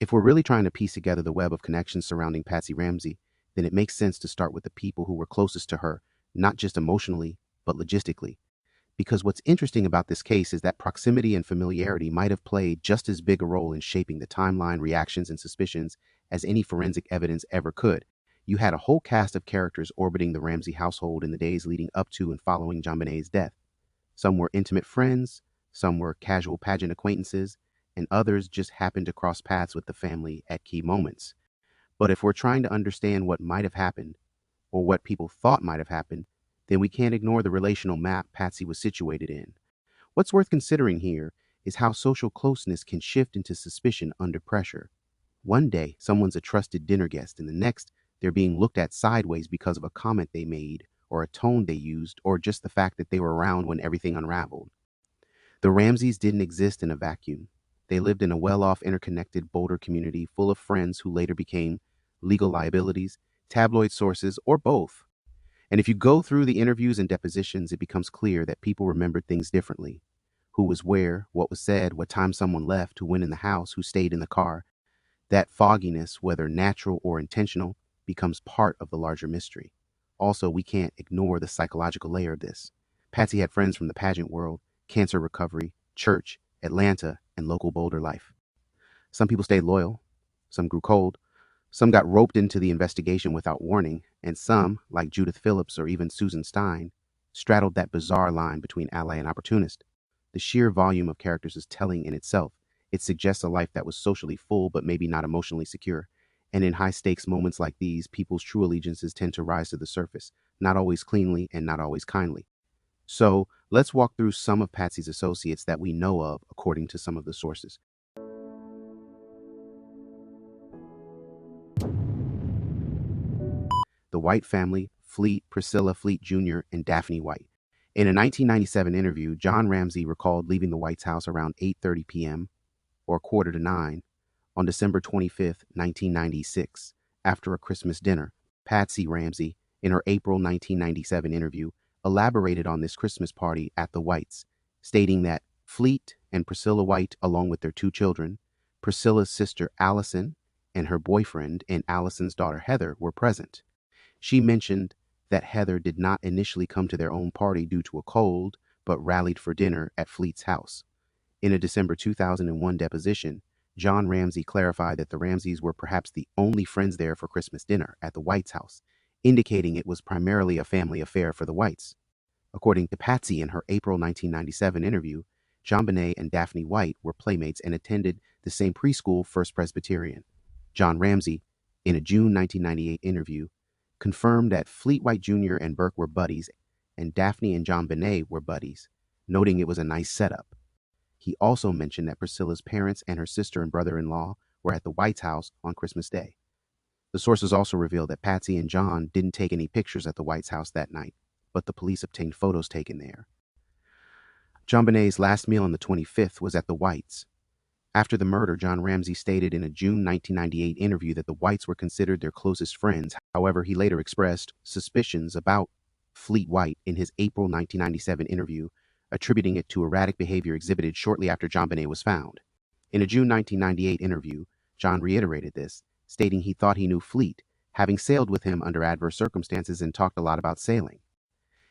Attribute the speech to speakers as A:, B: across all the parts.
A: If we're really trying to piece together the web of connections surrounding Patsy Ramsey, then it makes sense to start with the people who were closest to her, not just emotionally, but logistically. Because what's interesting about this case is that proximity and familiarity might have played just as big a role in shaping the timeline, reactions, and suspicions as any forensic evidence ever could. You had a whole cast of characters orbiting the Ramsey household in the days leading up to and following JonBenét's death. Some were intimate friends, some were casual pageant acquaintances, and others just happened to cross paths with the family at key moments. But if we're trying to understand what might have happened, or what people thought might have happened, then we can't ignore the relational map Patsy was situated in. What's worth considering here is how social closeness can shift into suspicion under pressure. One day, someone's a trusted dinner guest, and the next, they're being looked at sideways because of a comment they made, or a tone they used, or just the fact that they were around when everything unraveled. The Ramseys didn't exist in a vacuum. They lived in a well-off, interconnected Boulder community full of friends who later became legal liabilities, tabloid sources, or both. And if you go through the interviews and depositions, it becomes clear that people remembered things differently. Who was where, what was said, what time someone left, who went in the house, who stayed in the car. That fogginess, whether natural or intentional, becomes part of the larger mystery. Also, we can't ignore the psychological layer of this. Patsy had friends from the pageant world, cancer recovery, church, Atlanta, and local Boulder life. Some people stayed loyal, some grew cold, some got roped into the investigation without warning, and some, like Judith Phillips or even Susan Stein, straddled that bizarre line between ally and opportunist. The sheer volume of characters is telling in itself. It suggests a life that was socially full but maybe not emotionally secure. And in high-stakes moments like these, people's true allegiances tend to rise to the surface, not always cleanly and not always kindly. So, let's walk through some of Patsy's associates that we know of according to some of the sources. The White family, Fleet, Priscilla Fleet Jr., and Daphne White. In a 1997 interview, John Ramsey recalled leaving the White's house around 8:30 p.m. or 8:45 on December 25, 1996, after a Christmas dinner. Patsy Ramsey, in her April 1997 interview, elaborated on this Christmas party at the Whites, stating that Fleet and Priscilla White, along with their two children, Priscilla's sister Allison, and her boyfriend and Allison's daughter Heather, were present. She mentioned that Heather did not initially come to their own party due to a cold, but rallied for dinner at Fleet's house. In a December 2001 deposition, John Ramsey clarified that the Ramseys were perhaps the only friends there for Christmas dinner at the White's house, indicating it was primarily a family affair for the Whites. According to Patsy in her April 1997 interview, JonBenet and Daphne White were playmates and attended the same preschool, First Presbyterian. John Ramsey, in a June 1998 interview, confirmed that Fleet White Jr. and Burke were buddies, and Daphne and JonBenet were buddies, noting it was a nice setup. He also mentioned that Priscilla's parents and her sister and brother-in-law were at the White's house on Christmas Day. The sources also revealed that Patsy and John didn't take any pictures at the White's house that night, but the police obtained photos taken there. JonBenet's last meal on the 25th was at the White's. After the murder, John Ramsey stated in a June 1998 interview that the Whites were considered their closest friends. However, he later expressed suspicions about Fleet White in his April 1997 interview, attributing it to erratic behavior exhibited shortly after JonBenet was found. In a June 1998 interview, John reiterated this, stating he thought he knew Fleet, having sailed with him under adverse circumstances and talked a lot about sailing.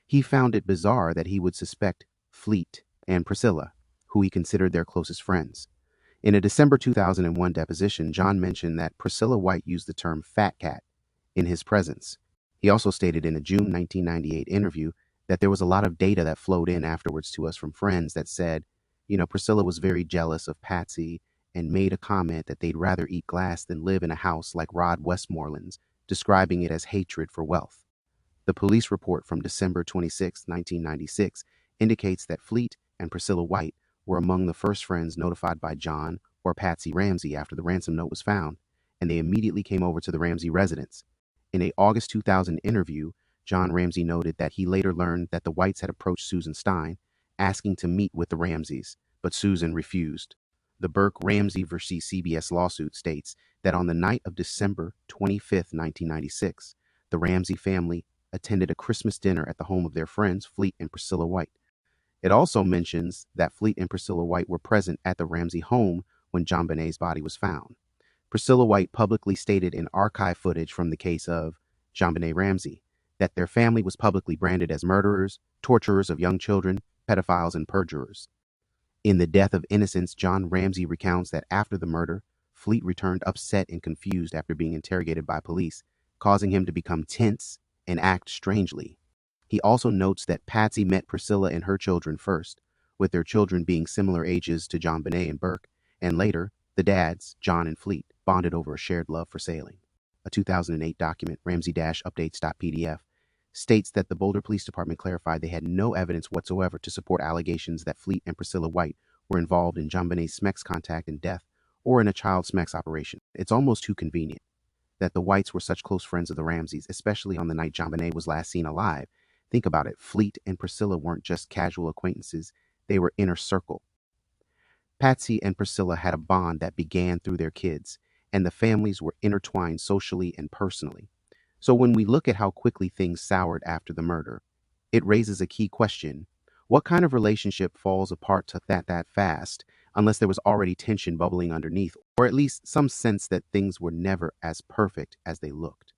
A: He found it bizarre that he would suspect Fleet and Priscilla, who he considered their closest friends. In a December 2001 deposition, John mentioned that Priscilla White used the term fat cat in his presence. He also stated in a June 1998 interview that there was a lot of data that flowed in afterwards to us from friends that said, Priscilla was very jealous of Patsy and made a comment that they'd rather eat glass than live in a house like Rod Westmoreland's, describing it as hatred for wealth. The police report from December 26, 1996, indicates that Fleet and Priscilla White were among the first friends notified by John or Patsy Ramsey after the ransom note was found, and they immediately came over to the Ramsey residence. In a August 2000 interview, John Ramsey noted that he later learned that the Whites had approached Susan Stein, asking to meet with the Ramseys, but Susan refused. The Burke-Ramsey vs. CBS lawsuit states that on the night of December 25, 1996, the Ramsey family attended a Christmas dinner at the home of their friends Fleet and Priscilla White. It also mentions that Fleet and Priscilla White were present at the Ramsey home when JonBenet's body was found. Priscilla White publicly stated in archive footage from the case of JonBenet Ramsey that their family was publicly branded as murderers, torturers of young children, pedophiles, and perjurers. In The Death of Innocence, John Ramsey recounts that after the murder, Fleet returned upset and confused after being interrogated by police, causing him to become tense and act strangely. He also notes that Patsy met Priscilla and her children first, with their children being similar ages to JonBenet and Burke, and later, the dads, John and Fleet, bonded over a shared love for sailing. A 2008 document, Ramsey-updates.pdf, states that the Boulder Police Department clarified they had no evidence whatsoever to support allegations that Fleet and Priscilla White were involved in JonBenet's Smex contact and death or in a child Smex operation. It's almost too convenient that the Whites were such close friends of the Ramseys, especially on the night JonBenet was last seen alive. Think about it. Fleet and Priscilla weren't just casual acquaintances, they were inner circle. Patsy and Priscilla had a bond that began through their kids, and the families were intertwined socially and personally. So when we look at how quickly things soured after the murder, it raises a key question. What kind of relationship falls apart to that fast, unless there was already tension bubbling underneath, or at least some sense that things were never as perfect as they looked?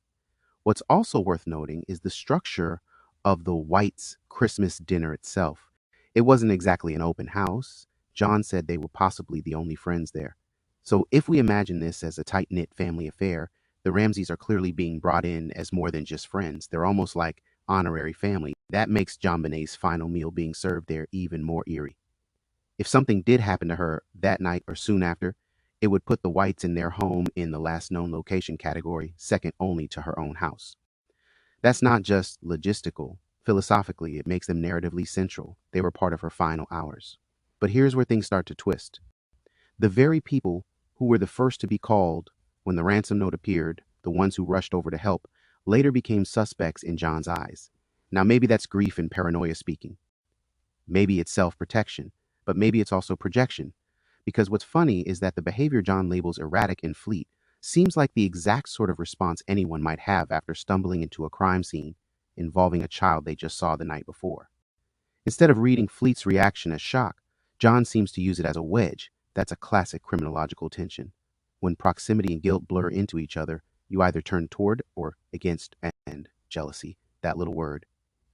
A: What's also worth noting is the structure of the Whites' Christmas dinner itself. It wasn't exactly an open house. John said they were possibly the only friends there. So if we imagine this as a tight-knit family affair, the Ramseys are clearly being brought in as more than just friends. They're almost like honorary family. That makes JonBenet's final meal being served there even more eerie. If something did happen to her that night or soon after, it would put the Whites in their home in the last known location category, second only to her own house. That's not just logistical. Philosophically, it makes them narratively central. They were part of her final hours. But here's where things start to twist. The very people who were the first to be called when the ransom note appeared, the ones who rushed over to help, later became suspects in John's eyes. Now, maybe that's grief and paranoia speaking. Maybe it's self-protection, but maybe it's also projection. Because what's funny is that the behavior John labels erratic and Fleet seems like the exact sort of response anyone might have after stumbling into a crime scene involving a child they just saw the night before. Instead of reading Fleet's reaction as shock, John seems to use it as a wedge. That's a classic criminological tension. When proximity and guilt blur into each other, you either turn toward or against, and jealousy, that little word,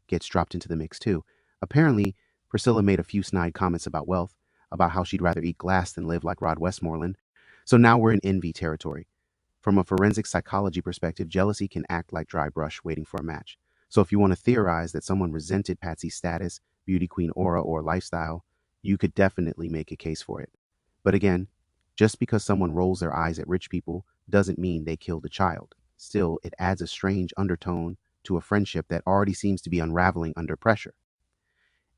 A: gets dropped into the mix too. Apparently, Priscilla made a few snide comments about wealth, about how she'd rather eat glass than live like Rod Westmoreland. So now we're in envy territory. From a forensic psychology perspective, jealousy can act like dry brush waiting for a match. So if you want to theorize that someone resented Patsy's status, beauty queen aura, or lifestyle, you could definitely make a case for it. But again, just because someone rolls their eyes at rich people doesn't mean they killed a child. Still, it adds a strange undertone to a friendship that already seems to be unraveling under pressure.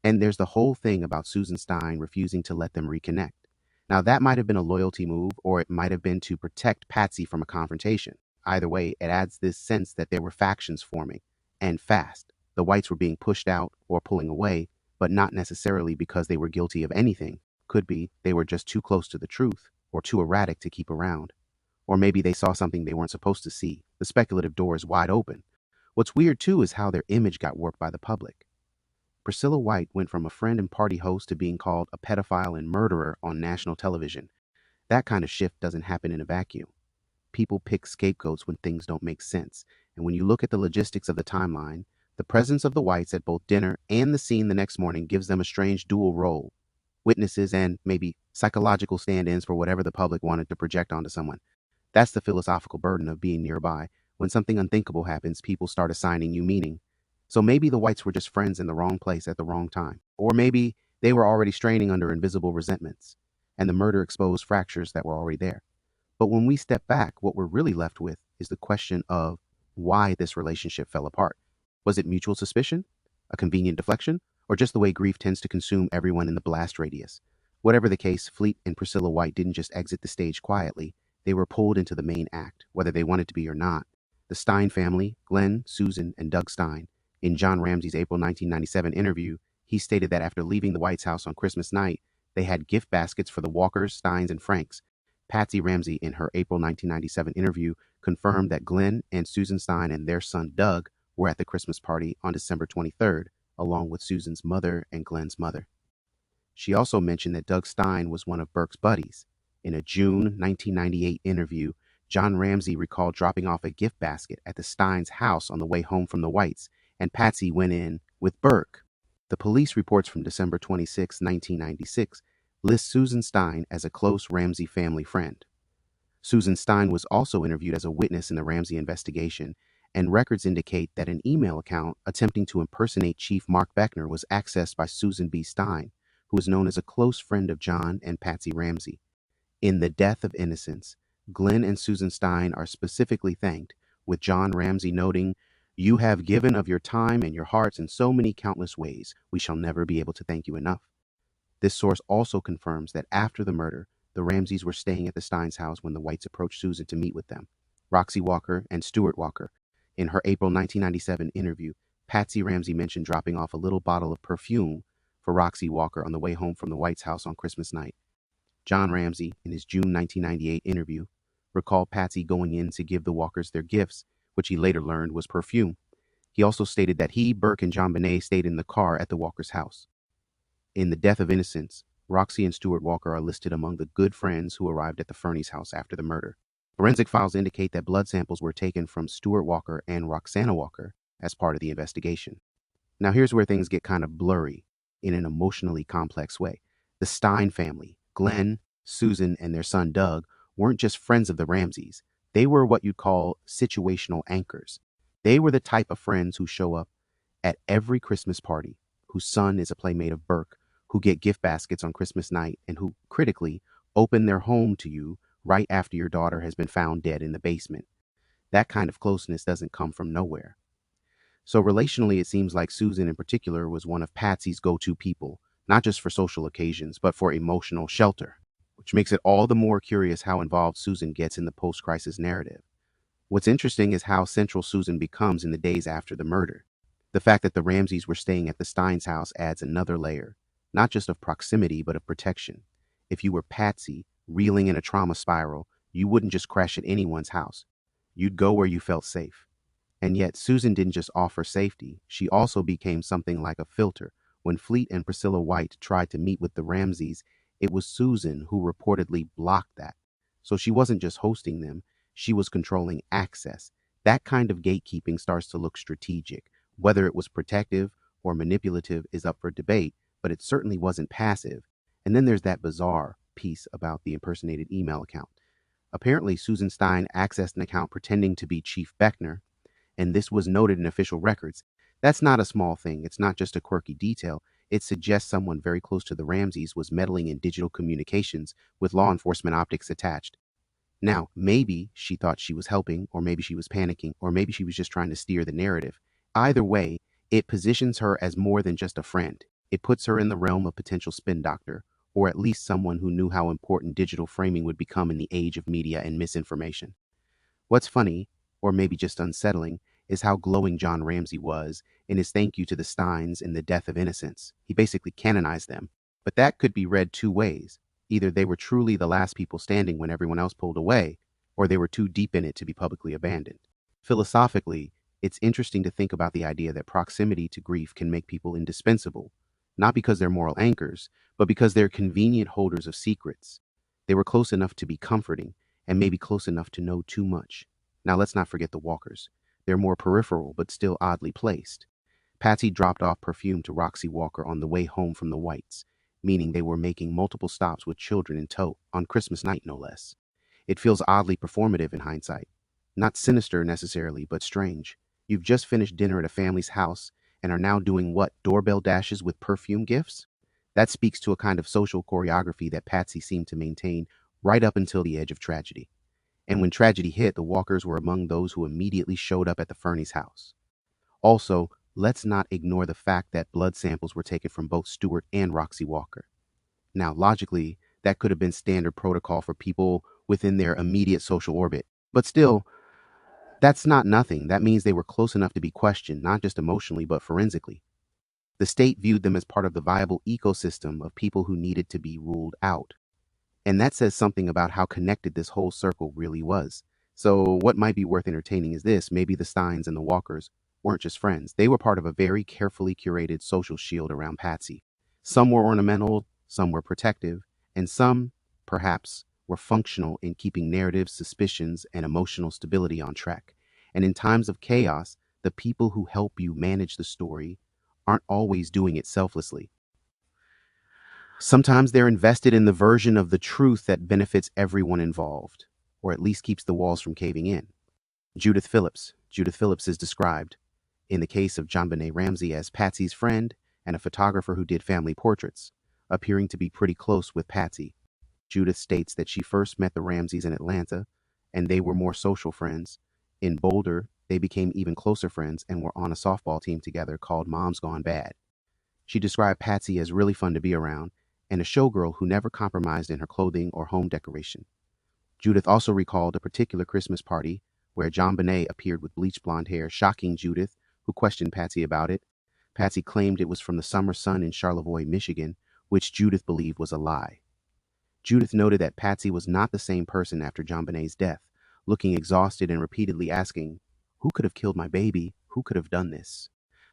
A: And there's the whole thing about Susan Stein refusing to let them reconnect. Now, that might have been a loyalty move, or it might have been to protect Patsy from a confrontation. Either way, it adds this sense that there were factions forming, and fast. The Whites were being pushed out or pulling away, but not necessarily because they were guilty of anything. Could be they were just too close to the truth, or too erratic to keep around. Or maybe they saw something they weren't supposed to see. The speculative door is wide open. What's weird too is how their image got warped by the public. Priscilla White went from a friend and party host to being called a pedophile and murderer on national television. That kind of shift doesn't happen in a vacuum. People pick scapegoats when things don't make sense. And when you look at the logistics of the timeline, the presence of the Whites at both dinner and the scene the next morning gives them a strange dual role. Witnesses and maybe psychological stand-ins for whatever the public wanted to project onto someone. That's the philosophical burden of being nearby. When something unthinkable happens, people start assigning you meaning. So maybe the Whites were just friends in the wrong place at the wrong time. Or maybe they were already straining under invisible resentments, and the murder exposed fractures that were already there. But when we step back, what we're really left with is the question of why this relationship fell apart. Was it mutual suspicion? A convenient deflection? Or just the way grief tends to consume everyone in the blast radius? Whatever the case, Fleet and Priscilla White didn't just exit the stage quietly. They were pulled into the main act, whether they wanted to be or not. The Stein family, Glenn, Susan, and Doug Stein. In John Ramsey's April 1997 interview, he stated that after leaving the White's house on Christmas night, they had gift baskets for the Walkers, Steins, and Franks. Patsy Ramsey, in her April 1997 interview, confirmed that Glenn and Susan Stein and their son Doug were at the Christmas party on December 23rd, along with Susan's mother and Glenn's mother. She also mentioned that Doug Stein was one of Burke's buddies. In a June 1998 interview, John Ramsey recalled dropping off a gift basket at the Steins' house on the way home from the Whites, and Patsy went in with Burke. The police reports from December 26, 1996, list Susan Stein as a close Ramsey family friend. Susan Stein was also interviewed as a witness in the Ramsey investigation, and records indicate that an email account attempting to impersonate Chief Mark Beckner was accessed by Susan B. Stein, who is known as a close friend of John and Patsy Ramsey. In The Death of Innocence, Glenn and Susan Stein are specifically thanked, with John Ramsey noting, "You have given of your time and your hearts in so many countless ways. We shall never be able to thank you enough." This source also confirms that after the murder, the Ramseys were staying at the Steins' house when the Whites approached Susan to meet with them. Roxy Walker and Stuart Walker. In her April 1997 interview, Patsy Ramsey mentioned dropping off a little bottle of perfume for Roxy Walker on the way home from the Whites' house on Christmas night. John Ramsey, in his June 1998 interview, recalled Patsy going in to give the Walkers their gifts, which he later learned was perfume. He also stated that he, Burke, and JonBenet stayed in the car at the Walkers' house. In The Death of Innocence, Roxy and Stuart Walker are listed among the good friends who arrived at the Fernie's house after the murder. Forensic files indicate that blood samples were taken from Stuart Walker and Roxana Walker as part of the investigation. Now here's where things get kind of blurry in an emotionally complex way. The Stein family, Glenn, Susan, and their son Doug, weren't just friends of the Ramseys. They were what you'd call situational anchors. They were the type of friends who show up at every Christmas party, whose son is a playmate of Burke, who get gift baskets on Christmas night, and who, critically, open their home to you right after your daughter has been found dead in the basement. That kind of closeness doesn't come from nowhere. So relationally, it seems like Susan in particular was one of Patsy's go-to people, not just for social occasions, but for emotional shelter, which makes it all the more curious how involved Susan gets in the post-crisis narrative. What's interesting is how central Susan becomes in the days after the murder. The fact that the Ramseys were staying at the Steins' house adds another layer, not just of proximity, but of protection. If you were Patsy, reeling in a trauma spiral, you wouldn't just crash at anyone's house. You'd go where you felt safe. And yet, Susan didn't just offer safety, she also became something like a filter. When Fleet and Priscilla White tried to meet with the Ramseys, it was Susan who reportedly blocked that. So she wasn't just hosting them, she was controlling access. That kind of gatekeeping starts to look strategic. Whether it was protective or manipulative is up for debate, but it certainly wasn't passive. And then there's that bizarre piece about the impersonated email account. Apparently, Susan Stein accessed an account pretending to be Chief Beckner, and this was noted in official records. That's not a small thing. It's not just a quirky detail. It suggests someone very close to the Ramseys was meddling in digital communications with law enforcement optics attached. Now, maybe she thought she was helping, or maybe she was panicking, or maybe she was just trying to steer the narrative. Either way, it positions her as more than just a friend. It puts her in the realm of potential spin doctor, or at least someone who knew how important digital framing would become in the age of media and misinformation. What's funny, or maybe just unsettling, is how glowing John Ramsey was in his thank you to the Steins in The Death of Innocence. He basically canonized them. But that could be read two ways. Either they were truly the last people standing when everyone else pulled away, or they were too deep in it to be publicly abandoned. Philosophically, it's interesting to think about the idea that proximity to grief can make people indispensable, not because they're moral anchors, but because they're convenient holders of secrets. They were close enough to be comforting, and maybe close enough to know too much. Now let's not forget the Walkers. They're more peripheral, but still oddly placed. Patsy dropped off perfume to Roxy Walker on the way home from the Whites, meaning they were making multiple stops with children in tow, on Christmas night no less. It feels oddly performative in hindsight. Not sinister necessarily, but strange. You've just finished dinner at a family's house and are now doing what, doorbell dashes with perfume gifts? That speaks to a kind of social choreography that Patsy seemed to maintain right up until the edge of tragedy. And when tragedy hit, the Walkers were among those who immediately showed up at the Fernie's house. Also, let's not ignore the fact that blood samples were taken from both Stuart and Roxy Walker. Now, logically, that could have been standard protocol for people within their immediate social orbit. But still, that's not nothing. That means they were close enough to be questioned, not just emotionally, but forensically. The state viewed them as part of the viable ecosystem of people who needed to be ruled out. And that says something about how connected this whole circle really was. So what might be worth entertaining is this: maybe the Steins and the Walkers weren't just friends. They were part of a very carefully curated social shield around Patsy. Some were ornamental, some were protective, and some, perhaps, were functional in keeping narratives, suspicions, and emotional stability on track. And in times of chaos, the people who help you manage the story aren't always doing it selflessly. Sometimes they're invested in the version of the truth that benefits everyone involved, or at least keeps the walls from caving in. Judith Phillips. Judith Phillips is described in the case of JonBenet Ramsey as Patsy's friend and a photographer who did family portraits, appearing to be pretty close with Patsy. Judith states that she first met the Ramseys in Atlanta, and they were more social friends. In Boulder, they became even closer friends and were on a softball team together called Mom's Gone Bad. She described Patsy as really fun to be around and a showgirl who never compromised in her clothing or home decoration. Judith also recalled a particular Christmas party where JonBenet appeared with bleached blonde hair, shocking Judith, who questioned Patsy about it. Patsy claimed it was from the summer sun in Charlevoix, Michigan, which Judith believed was a lie. Judith noted that Patsy was not the same person after JonBenet's death, looking exhausted and repeatedly asking, "Who could have killed my baby? Who could have done this?"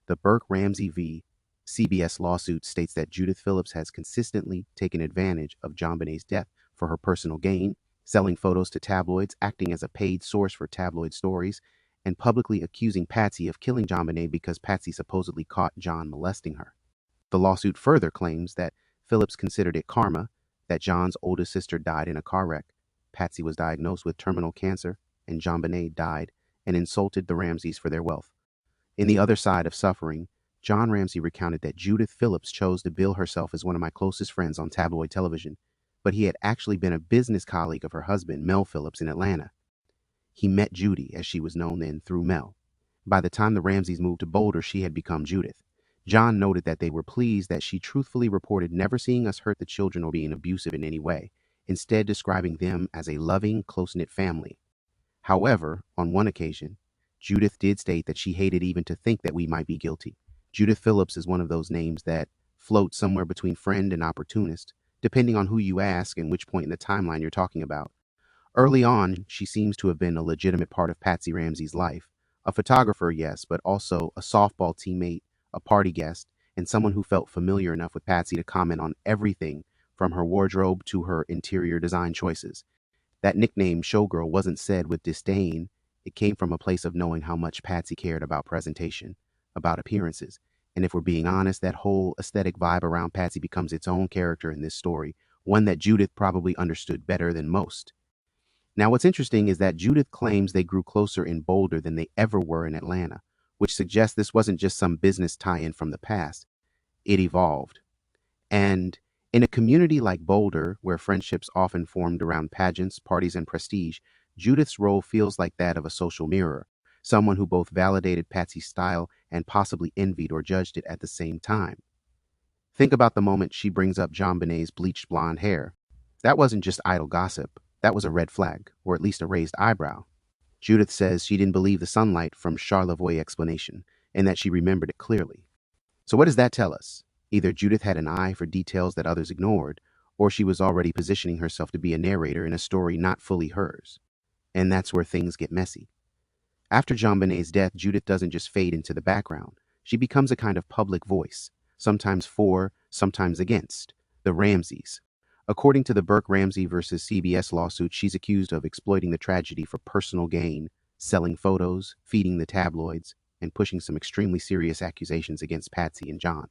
A: The Burke-Ramsey v. CBS lawsuit states that Judith Phillips has consistently taken advantage of JonBenet's death for her personal gain, selling photos to tabloids, acting as a paid source for tabloid stories, and publicly accusing Patsy of killing JonBenet because Patsy supposedly caught John molesting her. The lawsuit further claims that Phillips considered it karma that John's oldest sister died in a car wreck, Patsy was diagnosed with terminal cancer, and JonBenet died, and insulted the Ramseys for their wealth. In The Other Side of Suffering, John Ramsey recounted that Judith Phillips chose to bill herself as one of my closest friends on tabloid television, but he had actually been a business colleague of her husband, Mel Phillips, in Atlanta. He met Judy, as she was known then, through Mel. By the time the Ramseys moved to Boulder, she had become Judith. John noted that they were pleased that she truthfully reported never seeing us hurt the children or being abusive in any way, instead describing them as a loving, close-knit family. However, on one occasion, Judith did state that she hated even to think that we might be guilty. Judith Phillips is one of those names that float somewhere between friend and opportunist, depending on who you ask and which point in the timeline you're talking about. Early on, she seems to have been a legitimate part of Patsy Ramsey's life. A photographer, yes, but also a softball teammate, a party guest, and someone who felt familiar enough with Patsy to comment on everything from her wardrobe to her interior design choices. That nickname, Showgirl, wasn't said with disdain. It came from a place of knowing how much Patsy cared about presentation, about appearances. And if we're being honest, that whole aesthetic vibe around Patsy becomes its own character in this story, one that Judith probably understood better than most. Now, what's interesting is that Judith claims they grew closer in Boulder than they ever were in Atlanta, which suggests this wasn't just some business tie-in from the past. It evolved. And in a community like Boulder, where friendships often formed around pageants, parties, and prestige, Judith's role feels like that of a social mirror, someone who both validated Patsy's style and possibly envied or judged it at the same time. Think about the moment she brings up JonBenet's bleached blonde hair. That wasn't just idle gossip. That was a red flag, or at least a raised eyebrow. Judith says she didn't believe the sunlight from Charlevoix explanation, and that she remembered it clearly. So what does that tell us? Either Judith had an eye for details that others ignored, or she was already positioning herself to be a narrator in a story not fully hers. And that's where things get messy. After JonBenet's death, Judith doesn't just fade into the background. She becomes a kind of public voice, sometimes for, sometimes against, the Ramseys. According to the Burke-Ramsey versus CBS lawsuit, she's accused of exploiting the tragedy for personal gain, selling photos, feeding the tabloids, and pushing some extremely serious accusations against Patsy and John.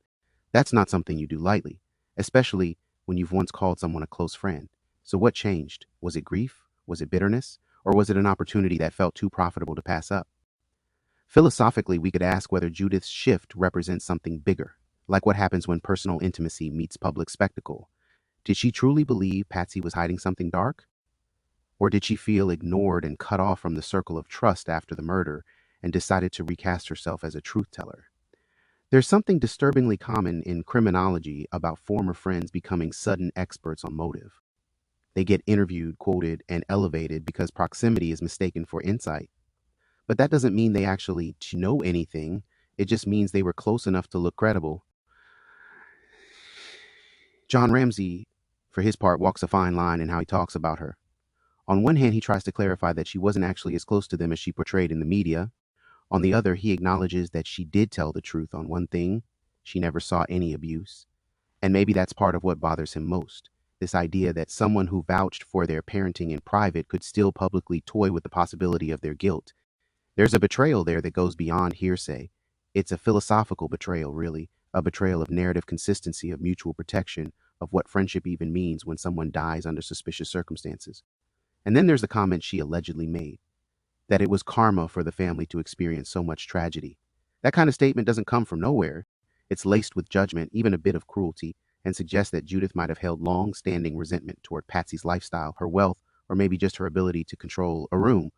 A: That's not something you do lightly, especially when you've once called someone a close friend. So what changed? Was it grief? Was it bitterness? Or was it an opportunity that felt too profitable to pass up? Philosophically, we could ask whether Judith's shift represents something bigger, like what happens when personal intimacy meets public spectacle. Did she truly believe Patsy was hiding something dark? Or did she feel ignored and cut off from the circle of trust after the murder and decided to recast herself as a truth teller? There's something disturbingly common in criminology about former friends becoming sudden experts on motive. They get interviewed, quoted, and elevated because proximity is mistaken for insight. But that doesn't mean they actually know anything. It just means they were close enough to look credible. John Ramsey, for his part, walks a fine line in how he talks about her. On one hand, he tries to clarify that she wasn't actually as close to them as she portrayed in the media. On the other, he acknowledges that she did tell the truth on one thing: she never saw any abuse. And maybe that's part of what bothers him most. This idea that someone who vouched for their parenting in private could still publicly toy with the possibility of their guilt. There's a betrayal there that goes beyond hearsay. It's a philosophical betrayal, really, a betrayal of narrative consistency, of mutual protection, of what friendship even means when someone dies under suspicious circumstances. And then there's the comment she allegedly made, that it was karma for the family to experience so much tragedy. That kind of statement doesn't come from nowhere. It's laced with judgment, even a bit of cruelty, and suggests that Judith might have held long-standing resentment toward Patsy's lifestyle, her wealth, or maybe just her ability to control a room.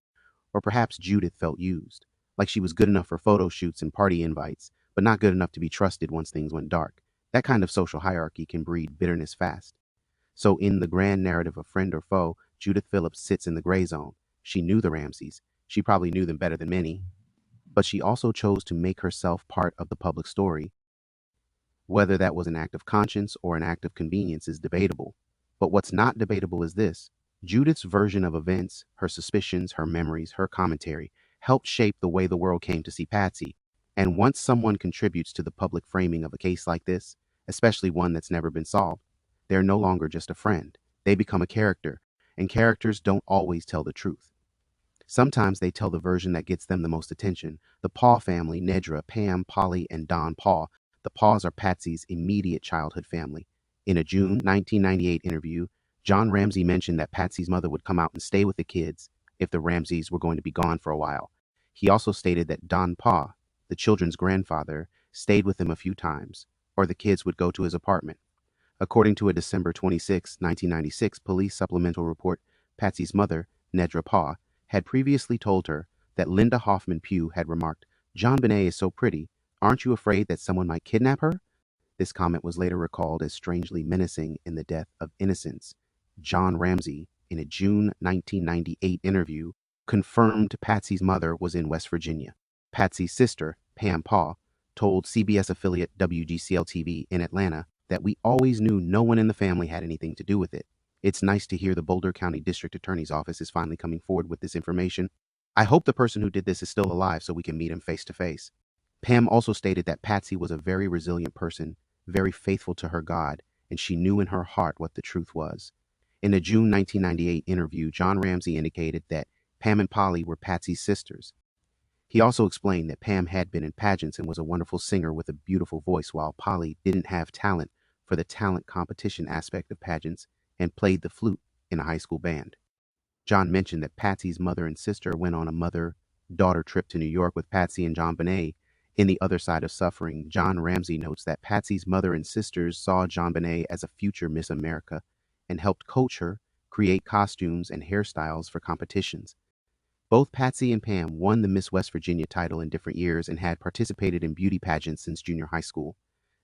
A: Or perhaps Judith felt used, like she was good enough for photo shoots and party invites, but not good enough to be trusted once things went dark. That kind of social hierarchy can breed bitterness fast. So in the grand narrative of friend or foe, Judith Phillips sits in the gray zone. She knew the Ramseys. She probably knew them better than many. But she also chose to make herself part of the public story. Whether that was an act of conscience or an act of convenience is debatable. But what's not debatable is this. Judith's version of events, her suspicions, her memories, her commentary, helped shape the way the world came to see Patsy. And once someone contributes to the public framing of a case like this, especially one that's never been solved, they're no longer just a friend. They become a character, and characters don't always tell the truth. Sometimes they tell the version that gets them the most attention. The Paw family, Nedra, Pam, Polly, and Don Paw. The Paws are Patsy's immediate childhood family. In a June 1998 interview, John Ramsey mentioned that Patsy's mother would come out and stay with the kids if the Ramseys were going to be gone for a while. He also stated that Don Paw, the children's grandfather, stayed with him a few times, or the kids would go to his apartment. According to a December 26, 1996 police supplemental report, Patsy's mother, Nedra Paw, had previously told her that Linda Hoffman Pugh had remarked, "JonBenet is so pretty. Aren't you afraid that someone might kidnap her?" This comment was later recalled as strangely menacing in the death of innocence. John Ramsey, in a June 1998 interview, confirmed Patsy's mother was in West Virginia. Patsy's sister, Pam Paw, told CBS affiliate WGCL-TV in Atlanta that we always knew no one in the family had anything to do with it. It's nice to hear the Boulder County District Attorney's Office is finally coming forward with this information. I hope the person who did this is still alive so we can meet him face to face. Pam also stated that Patsy was a very resilient person, very faithful to her God, and she knew in her heart what the truth was. In a June 1998 interview, John Ramsey indicated that Pam and Polly were Patsy's sisters. He also explained that Pam had been in pageants and was a wonderful singer with a beautiful voice, while Polly didn't have talent for the talent competition aspect of pageants and played the flute in a high school band. John mentioned that Patsy's mother and sister went on a mother-daughter trip to New York with Patsy and JonBenet. In The Other Side of Suffering, John Ramsey notes that Patsy's mother and sisters saw JonBenet as a future Miss America and helped coach her, create costumes and hairstyles for competitions. Both Patsy and Pam won the Miss West Virginia title in different years and had participated in beauty pageants since junior high school.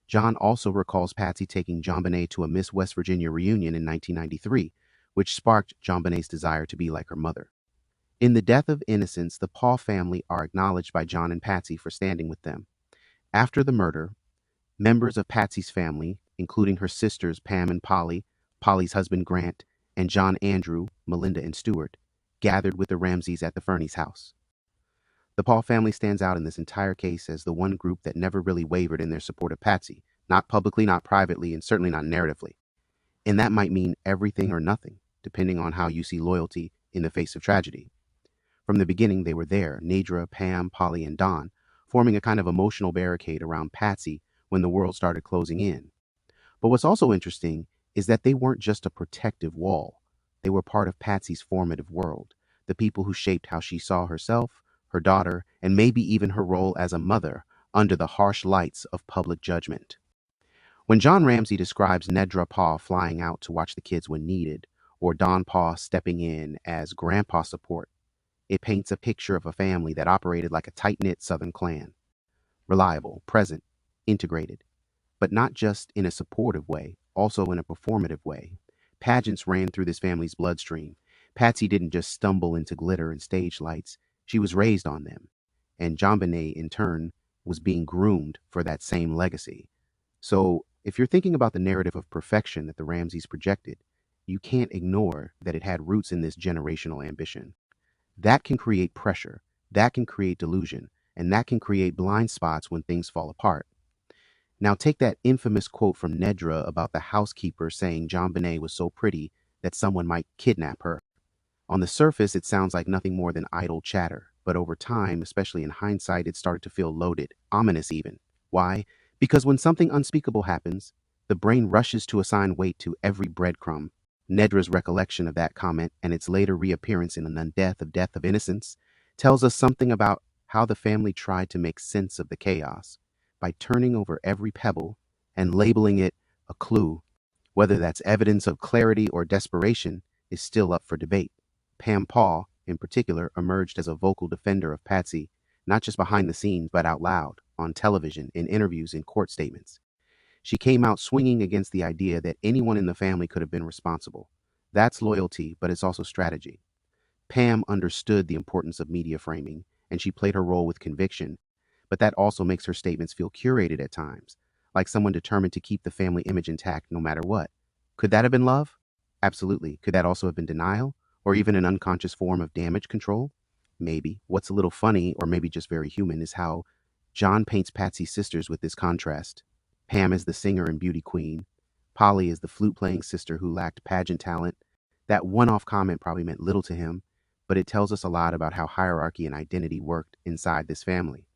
A: John also recalls Patsy taking JonBenet to a Miss West Virginia reunion in 1993, which sparked JonBenet's desire to be like her mother. In The Death of Innocence, the Paw family are acknowledged by John and Patsy for standing with them. After the murder, members of Patsy's family, including her sisters Pam and Polly, Polly's husband Grant, and John Andrew, Melinda, and Stuart, gathered with the Ramseys at the Fernie's house. The Paw family stands out in this entire case as the one group that never really wavered in their support of Patsy, not publicly, not privately, and certainly not narratively. And that might mean everything or nothing, depending on how you see loyalty in the face of tragedy. From the beginning, they were there, Nedra, Pam, Polly, and Don, forming a kind of emotional barricade around Patsy when the world started closing in. But what's also interesting is that they weren't just a protective wall. They were part of Patsy's formative world, the people who shaped how she saw herself, her daughter, and maybe even her role as a mother under the harsh lights of public judgment. When John Ramsey describes Nedra Paw flying out to watch the kids when needed, or Don Paw stepping in as grandpa support, it paints a picture of a family that operated like a tight-knit Southern clan. Reliable, present, integrated, but not just in a supportive way, also in a performative way. Pageants ran through this family's bloodstream. Patsy didn't just stumble into glitter and stage lights. She was raised on them. And JonBenet, in turn, was being groomed for that same legacy. So, if you're thinking about the narrative of perfection that the Ramseys projected, you can't ignore that it had roots in this generational ambition. That can create pressure, that can create delusion, and that can create blind spots when things fall apart. Now take that infamous quote from Nedra about the housekeeper saying JonBenet was so pretty that someone might kidnap her. On the surface, it sounds like nothing more than idle chatter, but over time, especially in hindsight, it started to feel loaded, ominous even. Why? Because when something unspeakable happens, the brain rushes to assign weight to every breadcrumb. Nedra's recollection of that comment and its later reappearance in an death of innocence tells us something about how the family tried to make sense of the chaos by turning over every pebble and labeling it a clue. Whether that's evidence of clarity or desperation is still up for debate. Pam Paul, in particular, emerged as a vocal defender of Patsy, not just behind the scenes, but out loud, on television, in interviews, in court statements. She came out swinging against the idea that anyone in the family could have been responsible. That's loyalty, but it's also strategy. Pam understood the importance of media framing, and she played her role with conviction, but that also makes her statements feel curated at times, like someone determined to keep the family image intact no matter what. Could that have been love? Absolutely. Could that also have been denial? Or even an unconscious form of damage control? Maybe. What's a little funny, or maybe just very human, is how John paints Patsy's sisters with this contrast. Pam is the singer and beauty queen. Polly is the flute-playing sister who lacked pageant talent. That one-off comment probably meant little to him, but it tells us a lot about how hierarchy and identity worked inside this family.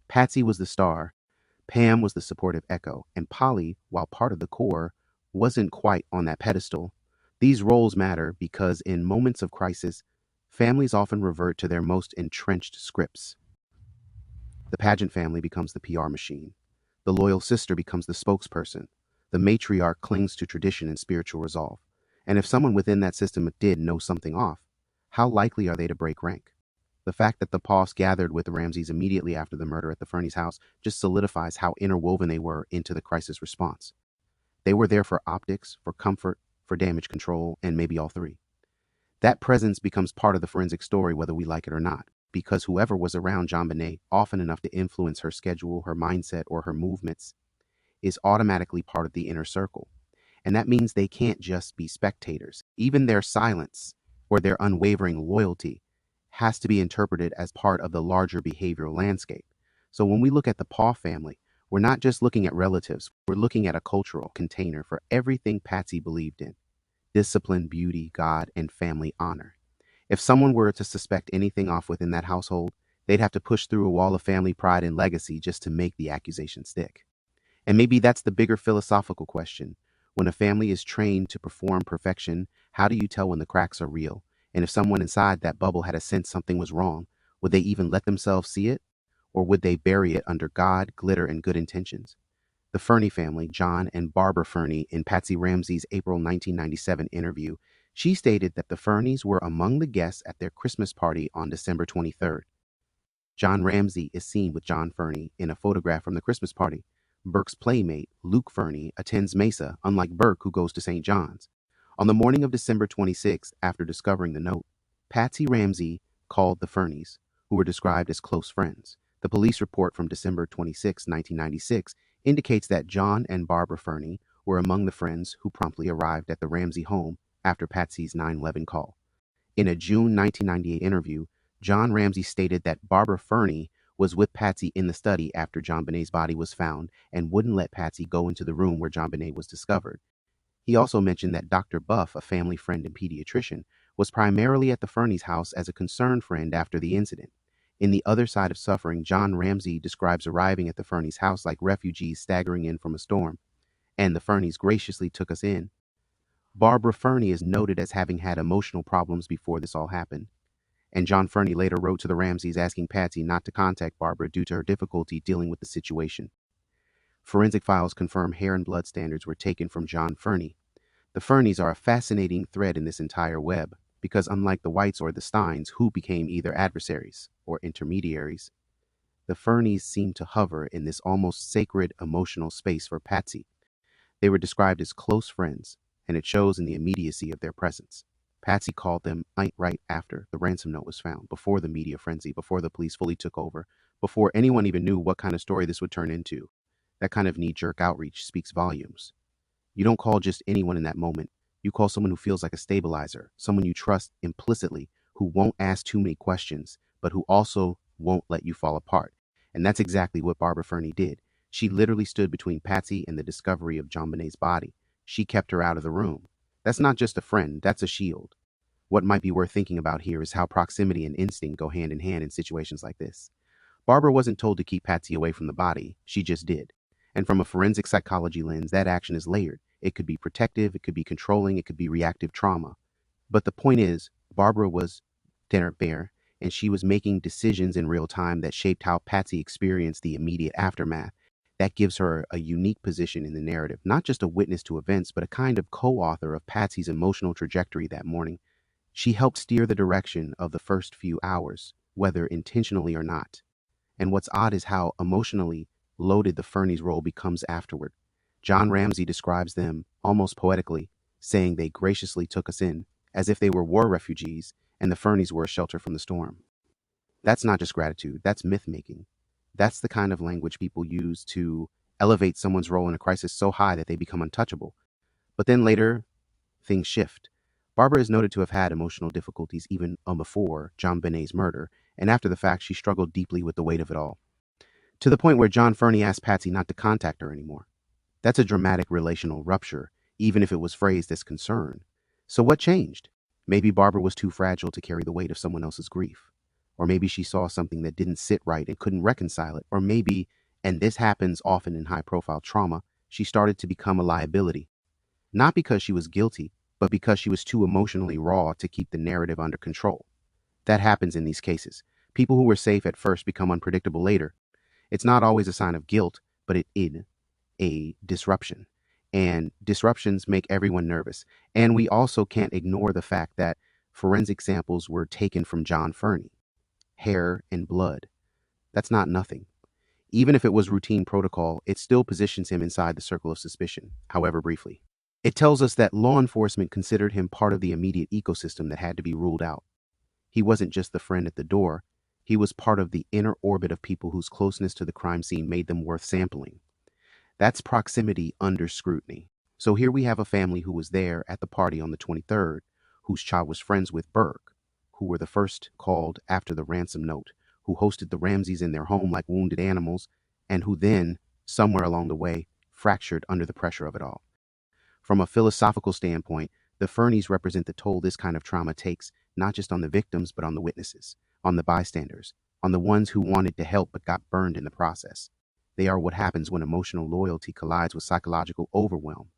A: Patsy was the star, Pam was the supportive echo, and Polly, while part of the core, wasn't quite on that pedestal. These roles matter because in moments of crisis, families often revert to their most entrenched scripts. The pageant family becomes the PR machine. The loyal sister becomes the spokesperson. The matriarch clings to tradition and spiritual resolve. And if someone within that system did know something off, how likely are they to break rank? The fact that the Poss gathered with the Ramseys immediately after the murder at the Fernie's house just solidifies how interwoven they were into the crisis response. They were there for optics, for comfort, for damage control, and maybe all three. That presence becomes part of the forensic story whether we like it or not, because whoever was around JonBenet often enough to influence her schedule, her mindset, or her movements is automatically part of the inner circle. And that means they can't just be spectators. Even their silence or their unwavering loyalty has to be interpreted as part of the larger behavioral landscape. So when we look at the Paw family, we're not just looking at relatives, we're looking at a cultural container for everything Patsy believed in: discipline, beauty, God, and family honor. If someone were to suspect anything off within that household, they'd have to push through a wall of family pride and legacy just to make the accusation stick. And maybe that's the bigger philosophical question. When a family is trained to perform perfection, how do you tell when the cracks are real? And if someone inside that bubble had a sense something was wrong, would they even let themselves see it? Or would they bury it under God, glitter, and good intentions? The Fernie family, John and Barbara Fernie, in Patsy Ramsey's April 1997 interview, she stated that the Fernies were among the guests at their Christmas party on December 23rd. John Ramsey is seen with John Fernie in a photograph from the Christmas party. Burke's playmate, Luke Fernie, attends Mesa, unlike Burke, who goes to St. John's. On the morning of December 26th, after discovering the note, Patsy Ramsey called the Fernies, who were described as close friends. The police report from December 26, 1996, indicates that John and Barbara Fernie were among the friends who promptly arrived at the Ramsey home after Patsy's 9/11 call. In a June 1998 interview, John Ramsey stated that Barbara Fernie was with Patsy in the study after JonBenet's body was found and wouldn't let Patsy go into the room where JonBenet was discovered. He also mentioned that Dr. Buff, a family friend and pediatrician, was primarily at the Fernie's house as a concerned friend after the incident. In The Other Side of Suffering, John Ramsey describes arriving at the Fernie's house like refugees staggering in from a storm, and the Fernies graciously took us in. Barbara Fernie is noted as having had emotional problems before this all happened, and John Fernie later wrote to the Ramseys asking Patsy not to contact Barbara due to her difficulty dealing with the situation. Forensic files confirm hair and blood standards were taken from John Fernie. The Fernies are a fascinating thread in this entire web, because unlike the Whites or the Steins, who became either adversaries or intermediaries, the Fernies seem to hover in this almost sacred emotional space for Patsy. They were described as close friends, and it shows in the immediacy of their presence. Patsy called them right after the ransom note was found, before the media frenzy, before the police fully took over, before anyone even knew what kind of story this would turn into. That kind of knee-jerk outreach speaks volumes. You don't call just anyone in that moment. You call someone who feels like a stabilizer, someone you trust implicitly, who won't ask too many questions, but who also won't let you fall apart. And that's exactly what Barbara Fernie did. She literally stood between Patsy and the discovery of JonBenét's body. She kept her out of the room. That's not just a friend, that's a shield. What might be worth thinking about here is how proximity and instinct go hand in hand in situations like this. Barbara wasn't told to keep Patsy away from the body, she just did. And from a forensic psychology lens, that action is layered. It could be protective, it could be controlling, it could be reactive trauma. But the point is, Barbara was there, and she was making decisions in real time that shaped how Patsy experienced the immediate aftermath. That gives her a unique position in the narrative, not just a witness to events, but a kind of co-author of Patsy's emotional trajectory that morning. She helped steer the direction of the first few hours, whether intentionally or not. And what's odd is how emotionally loaded the Fernies' role becomes afterward. John Ramsey describes them almost poetically, saying they graciously took us in, as if they were war refugees and the Fernies were a shelter from the storm. That's not just gratitude, that's myth-making. That's the kind of language people use to elevate someone's role in a crisis so high that they become untouchable. But then later, things shift. Barbara is noted to have had emotional difficulties even before JonBenét's murder, and after the fact, she struggled deeply with the weight of it all, to the point where John Fernie asked Patsy not to contact her anymore. That's a dramatic relational rupture, even if it was phrased as concern. So what changed? Maybe Barbara was too fragile to carry the weight of someone else's grief. Or maybe she saw something that didn't sit right and couldn't reconcile it. Or maybe, and this happens often in high-profile trauma, she started to become a liability. Not because she was guilty, but because she was too emotionally raw to keep the narrative under control. That happens in these cases. People who were safe at first become unpredictable later. It's not always a sign of guilt, but it is a disruption. And disruptions make everyone nervous. And we also can't ignore the fact that forensic samples were taken from John Fernie. Hair and blood. That's not nothing. Even if it was routine protocol, it still positions him inside the circle of suspicion, however briefly. It tells us that law enforcement considered him part of the immediate ecosystem that had to be ruled out. He wasn't just the friend at the door, he was part of the inner orbit of people whose closeness to the crime scene made them worth sampling. That's proximity under scrutiny. So here we have a family who was there at the party on the 23rd, whose child was friends with Burke, who were the first called after the ransom note, who hosted the Ramseys in their home like wounded animals, and who then, somewhere along the way, fractured under the pressure of it all. From a philosophical standpoint, the Fernies represent the toll this kind of trauma takes, not just on the victims, but on the witnesses, on the bystanders, on the ones who wanted to help but got burned in the process. They are what happens when emotional loyalty collides with psychological overwhelm.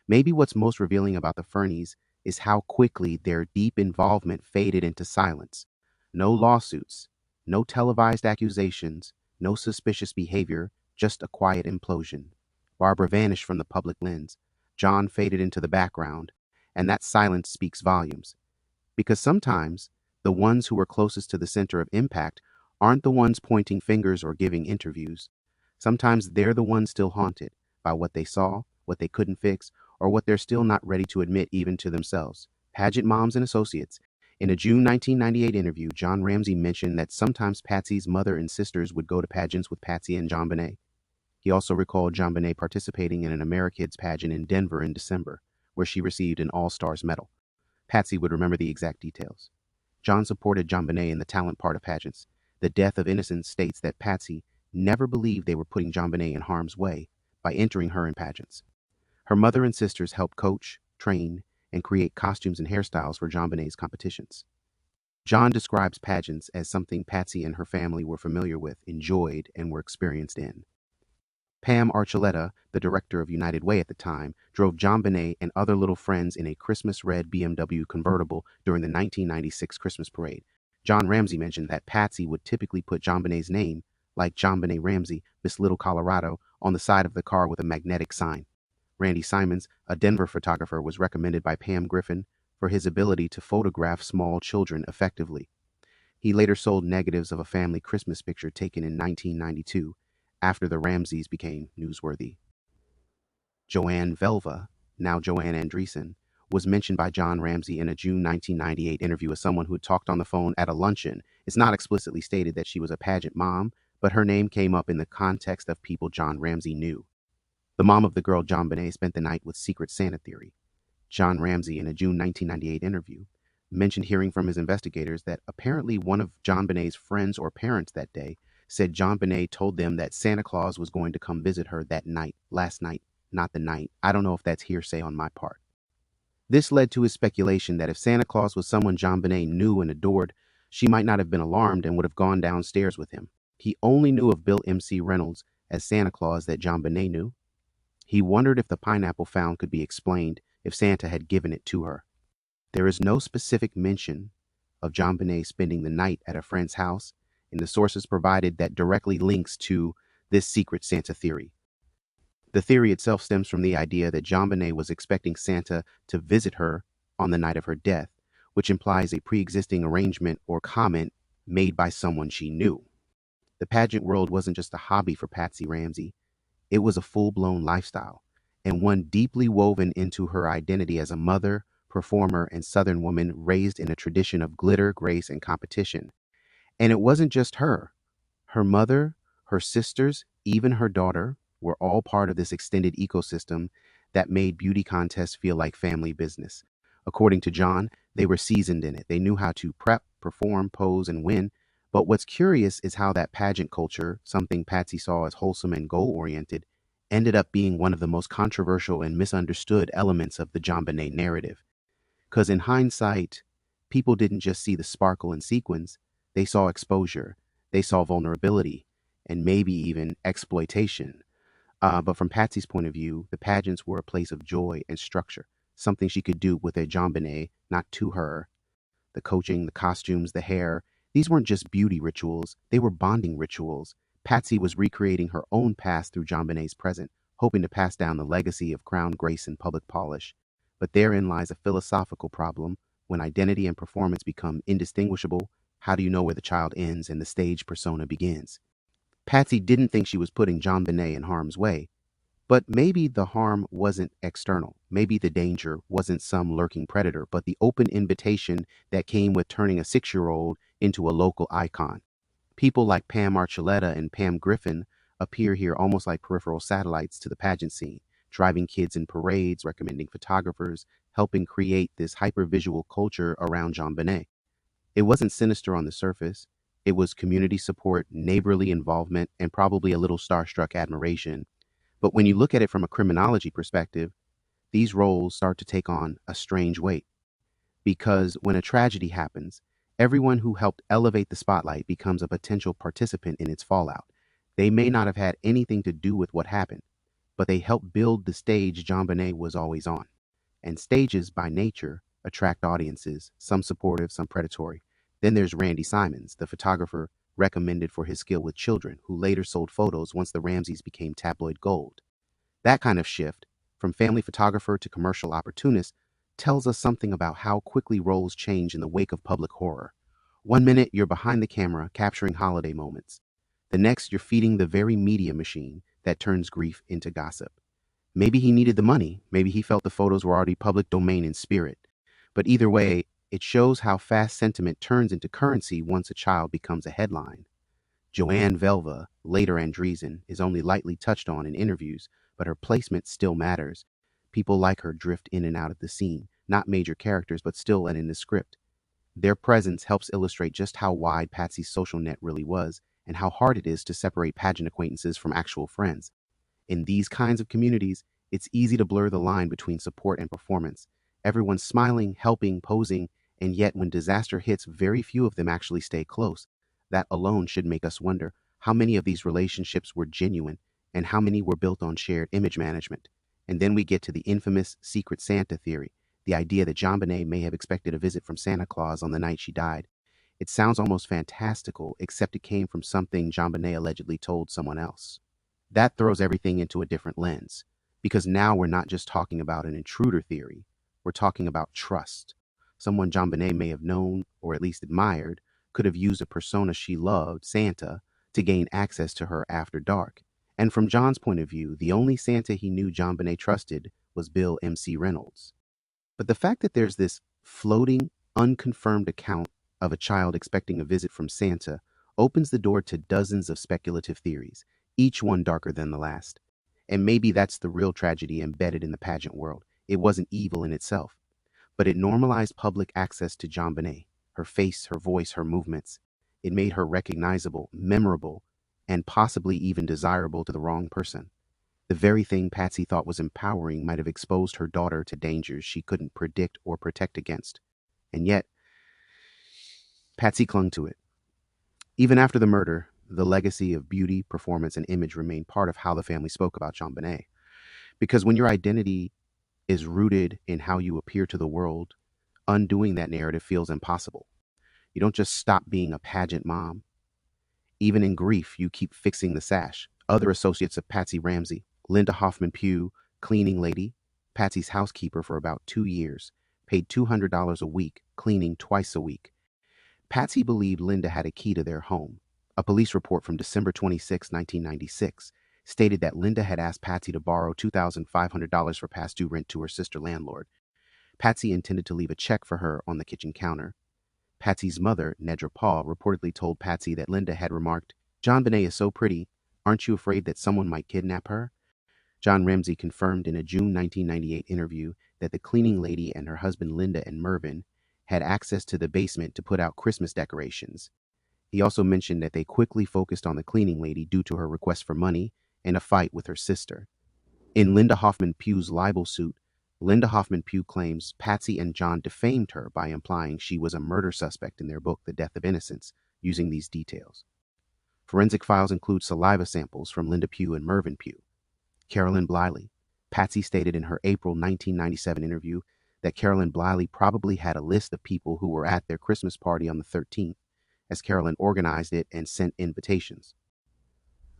A: Maybe what's most revealing about the Fernies is how quickly their deep involvement faded into silence. No lawsuits, no televised accusations, no suspicious behavior, just a quiet implosion. Barbara vanished from the public lens. John faded into the background, and that silence speaks volumes. Because sometimes the ones who are closest to the center of impact aren't the ones pointing fingers or giving interviews. Sometimes they're the ones still haunted by what they saw, what they couldn't fix, or what they're still not ready to admit even to themselves. Pageant moms and associates. In a June 1998 interview, John Ramsey mentioned that sometimes Patsy's mother and sisters would go to pageants with Patsy and JonBenet. He also recalled JonBenet participating in an AmeriKids pageant in Denver in December, where she received an All-Stars medal. Patsy would remember the exact details. John supported JonBenet in the talent part of pageants. The Death of Innocence states that Patsy never believed they were putting JonBenet in harm's way by entering her in pageants. Her mother and sisters helped coach, train, and create costumes and hairstyles for JonBenet's competitions. John describes pageants as something Patsy and her family were familiar with, enjoyed, and were experienced in. Pam Archuleta, the director of United Way at the time, drove JonBenet and other little friends in a Christmas red BMW convertible during the 1996 Christmas parade. John Ramsey mentioned that Patsy would typically put JonBenet's name, like JonBenet Ramsey, Miss Little Colorado, on the side of the car with a magnetic sign. Randy Simons, a Denver photographer, was recommended by Pam Griffin for his ability to photograph small children effectively. He later sold negatives of a family Christmas picture taken in 1992, after the Ramseys became newsworthy. Joanne Velva, now Joanne Andreessen, was mentioned by John Ramsey in a June 1998 interview as someone who had talked on the phone at a luncheon. It's not explicitly stated that she was a pageant mom, but her name came up in the context of people John Ramsey knew. The mom of the girl JonBenet spent the night with Secret Santa theory. John Ramsey, in a June 1998 interview, mentioned hearing from his investigators that apparently one of JonBenet's friends or parents that day said JonBenet told them that Santa Claus was going to come visit her that night, last night, not the night. I don't know if that's hearsay on my part. This led to his speculation that if Santa Claus was someone JonBenet knew and adored, she might not have been alarmed and would have gone downstairs with him. He only knew of Bill MC Reynolds as Santa Claus that JonBenet knew. He wondered if the pineapple found could be explained if Santa had given it to her. There is no specific mention of JonBenet spending the night at a friend's house in the sources provided that directly links to this secret Santa theory. The theory itself stems from the idea that JonBenet was expecting Santa to visit her on the night of her death, which implies a pre-existing arrangement or comment made by someone she knew. The pageant world wasn't just a hobby for Patsy Ramsey. It was a full-blown lifestyle, and one deeply woven into her identity as a mother, performer, and Southern woman raised in a tradition of glitter, grace, and competition. And it wasn't just her. Her mother, her sisters, even her daughter were all part of this extended ecosystem that made beauty contests feel like family business. According to John, they were seasoned in it. They knew how to prep, perform, pose, and win. But what's curious is how that pageant culture, something Patsy saw as wholesome and goal-oriented, ended up being one of the most controversial and misunderstood elements of the JonBenet narrative. Because in hindsight, people didn't just see the sparkle and sequins, they saw exposure, they saw vulnerability, and maybe even exploitation. But from Patsy's point of view, the pageants were a place of joy and structure, something she could do with a JonBenet, not to her. The coaching, the costumes, the hair, these weren't just beauty rituals, they were bonding rituals. Patsy was recreating her own past through JonBenet's present, hoping to pass down the legacy of crown grace and public polish. But therein lies a philosophical problem. When identity and performance become indistinguishable, how do you know where the child ends and the stage persona begins? Patsy didn't think she was putting JonBenet in harm's way, but maybe the harm wasn't external. Maybe the danger wasn't some lurking predator, but the open invitation that came with turning a 6-year-old into a local icon. People like Pam Archuleta and Pam Griffin appear here almost like peripheral satellites to the pageant scene, driving kids in parades, recommending photographers, helping create this hypervisual culture around JonBenet. It wasn't sinister on the surface. It was community support, neighborly involvement, and probably a little starstruck admiration. But when you look at it from a criminology perspective, these roles start to take on a strange weight. Because when a tragedy happens, everyone who helped elevate the spotlight becomes a potential participant in its fallout. They may not have had anything to do with what happened, but they helped build the stage JonBenet was always on. And stages, by nature, attract audiences, some supportive, some predatory. Then there's Randy Simons, the photographer recommended for his skill with children, who later sold photos once the Ramseys became tabloid gold. That kind of shift, from family photographer to commercial opportunist, tells us something about how quickly roles change in the wake of public horror. One minute, you're behind the camera capturing holiday moments. The next, you're feeding the very media machine that turns grief into gossip. Maybe he needed the money. Maybe he felt the photos were already public domain in spirit. But either way, it shows how fast sentiment turns into currency once a child becomes a headline. Joanne Velva, later Andreessen, is only lightly touched on in interviews, but her placement still matters. People like her drift in and out of the scene, not major characters, but still in the script. Their presence helps illustrate just how wide Patsy's social net really was, and how hard it is to separate pageant acquaintances from actual friends. In these kinds of communities, it's easy to blur the line between support and performance. Everyone's smiling, helping, posing, and yet when disaster hits, very few of them actually stay close. That alone should make us wonder how many of these relationships were genuine and how many were built on shared image management. And then we get to the infamous Secret Santa theory, the idea that JonBenet may have expected a visit from Santa Claus on the night she died. It sounds almost fantastical, except it came from something JonBenet allegedly told someone else. That throws everything into a different lens, because now we're not just talking about an intruder theory, we're talking about trust. Someone JonBenet may have known, or at least admired, could have used a persona she loved, Santa, to gain access to her after dark. And from John's point of view, the only Santa he knew JonBenet trusted was Bill MC Reynolds. But the fact that there's this floating, unconfirmed account of a child expecting a visit from Santa opens the door to dozens of speculative theories, each one darker than the last. And maybe that's the real tragedy embedded in the pageant world. It wasn't evil in itself, but it normalized public access to JonBenet, her face, her voice, her movements. It made her recognizable, memorable, and possibly even desirable to the wrong person. The very thing Patsy thought was empowering might have exposed her daughter to dangers she couldn't predict or protect against. And yet, Patsy clung to it. Even after the murder, the legacy of beauty, performance, and image remained part of how the family spoke about JonBenet. Because when your identity is rooted in how you appear to the world, undoing that narrative feels impossible. You don't just stop being a pageant mom. Even in grief, you keep fixing the sash. Other associates of Patsy Ramsey, Linda Hoffman Pugh, cleaning lady, Patsy's housekeeper for about 2 years, paid $200 a week, cleaning twice a week. Patsy believed Linda had a key to their home. A police report from December 26, 1996, stated that Linda had asked Patsy to borrow $2,500 for past due rent to her sister landlord. Patsy intended to leave a check for her on the kitchen counter. Patsy's mother, Nedra Paul, reportedly told Patsy that Linda had remarked, "JonBenet is so pretty. Aren't you afraid that someone might kidnap her?" John Ramsey confirmed in a June 1998 interview that the cleaning lady and her husband Linda and Mervyn had access to the basement to put out Christmas decorations. He also mentioned that they quickly focused on the cleaning lady due to her request for money and a fight with her sister. In Linda Hoffman Pugh's libel suit, Linda Hoffman Pugh claims Patsy and John defamed her by implying she was a murder suspect in their book, The Death of Innocence, using these details. Forensic files include saliva samples from Linda Pugh and Mervyn Pugh. Carolyn Bliley. Patsy stated in her April 1997 interview that Carolyn Bliley probably had a list of people who were at their Christmas party on the 13th, as Carolyn organized it and sent invitations.